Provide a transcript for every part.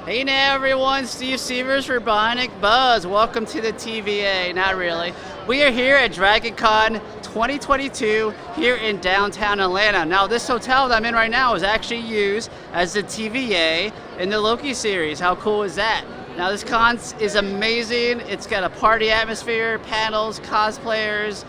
Hey now everyone, Steve Severs for Bionic Buzz. Welcome to the TVA. Not really. We are here at DragonCon 2022 here in downtown Atlanta. Now this hotel that I'm in right now is actually used as the TVA in the Loki series. How cool is that? Now this con is amazing. It's got a party atmosphere, panels, cosplayers,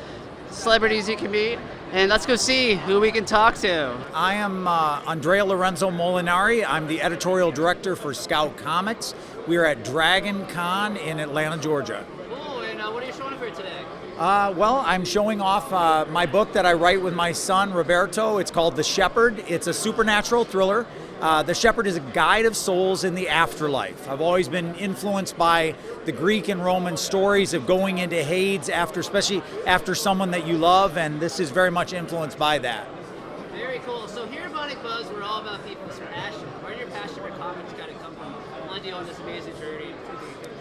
celebrities you can meet. And let's go see who we can talk to. I am Andrea Lorenzo Molinari. I'm the editorial director for Scout Comics. We are at DragonCon in Atlanta, Georgia. Cool, and what are you showing for today? Well, I'm showing off my book that I write with my son, Roberto. It's called The Shepherd. It's a supernatural thriller. The Shepherd is a guide of souls in the afterlife. I've always been influenced by the Greek and Roman stories of going into Hades, especially after someone that you love, and this is very much influenced by that. Very cool. So here at Bionic Buzz, we're all about people's passion. Where did your passion for comics got to come from? I led you on this amazing journey to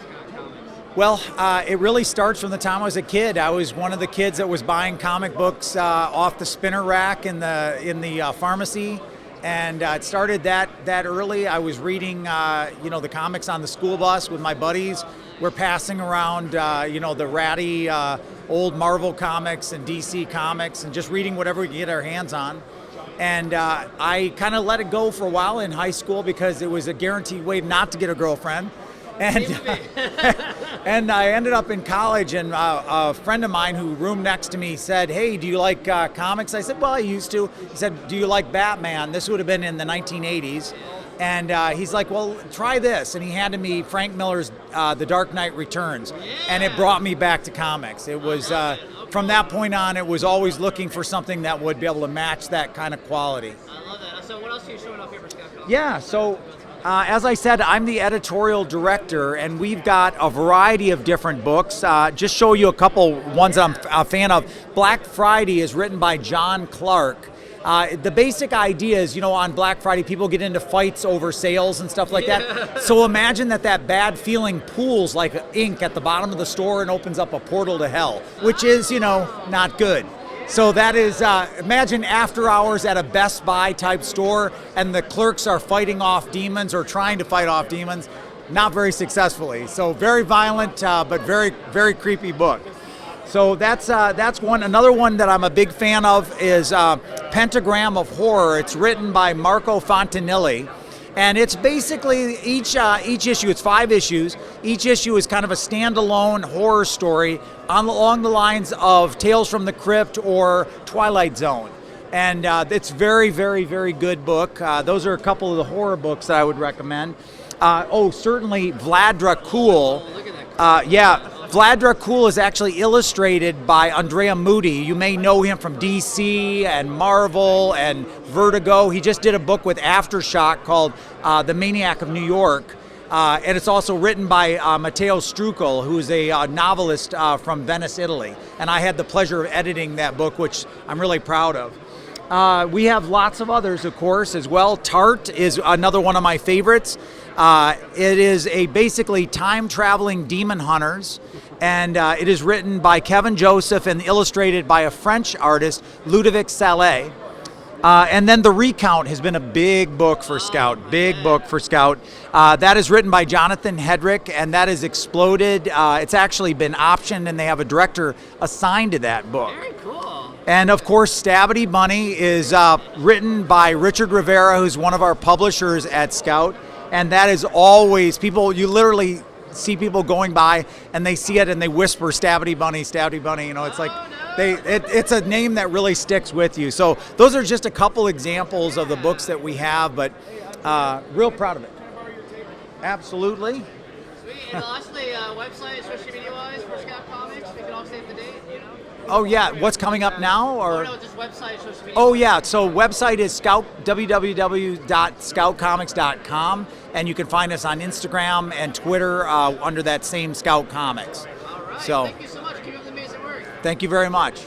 Scout Comics. Well, it really starts from the time I was a kid. I was one of the kids that was buying comic books off the spinner rack in the pharmacy. And it started that early. I was reading, the comics on the school bus with my buddies. We're passing around, the ratty old Marvel comics and DC comics, and just reading whatever we could get our hands on. And I kind of let it go for a while in high school because it was a guaranteed way not to get a girlfriend. And I ended up in college, and a friend of mine who roomed next to me said, "Hey, do you like comics?" I said, "Well, I used to." He said, "Do you like Batman?" This would have been in the 1980s. And he's like, "Well, try this." And he handed me Frank Miller's The Dark Knight Returns. And it brought me back to comics. It was, from that point on, it was always looking for something that would be able to match that kind of quality. I love that. So what else are you showing off here for Scout Comics? Yeah, so as I said, I'm the editorial director, and we've got a variety of different books. Just show you a couple ones that I'm a fan of. Black Friday is written by John Clark. The basic idea is, on Black Friday, people get into fights over sales and stuff like that. So imagine that bad feeling pools like ink at the bottom of the store and opens up a portal to hell, which is, not good. So that is, imagine after hours at a Best Buy type store, and the clerks are fighting off demons or trying to fight off demons, not very successfully. So very violent, but very, very creepy book. So that's one. Another one that I'm a big fan of is Pentagram of Horror. It's written by Marco Fontanilli. And it's basically each issue, it's 5 issues. Each issue is kind of a standalone horror story along the lines of Tales from the Crypt or Twilight Zone. And it's very, very, very good book. Those are a couple of the horror books that I would recommend. Certainly Vladimir Cool. Oh, look at that. Vladimir Cool is actually illustrated by Andrea Moody. You may know him from DC and Marvel and Vertigo. He just did a book with Aftershock called The Maniac of New York. And it's also written by Matteo Struckel, who's a novelist from Venice, Italy. And I had the pleasure of editing that book, which I'm really proud of. We have lots of others, of course, as well. Tart is another one of my favorites. It is a basically time-traveling demon hunters, and it is written by Kevin Joseph and illustrated by a French artist, Ludovic Salé. And then The Recount has been a big book for Scout, that is written by Jonathan Hedrick, and that has exploded. It's actually been optioned, and they have a director assigned to that book. Very cool. And of course, Stabity Bunny is written by Richard Rivera, who's one of our publishers at Scout. And that is always, you literally see people going by and they see it and they whisper Stabity Bunny, Stabity Bunny. It's like, it's a name that really sticks with you. So those are just a couple examples of the books that we have, but real proud of it. Absolutely. Sweet. And lastly, website, social media-wise for Scout Comics, we can all save the date, Oh yeah, what's coming up now? Or? Oh no, just website, social media. Oh yeah, so website is www.scoutcomics.com, and you can find us on Instagram and Twitter under that same Scout Comics. All right, So, thank you so much. Keep up the amazing work. Thank you very much.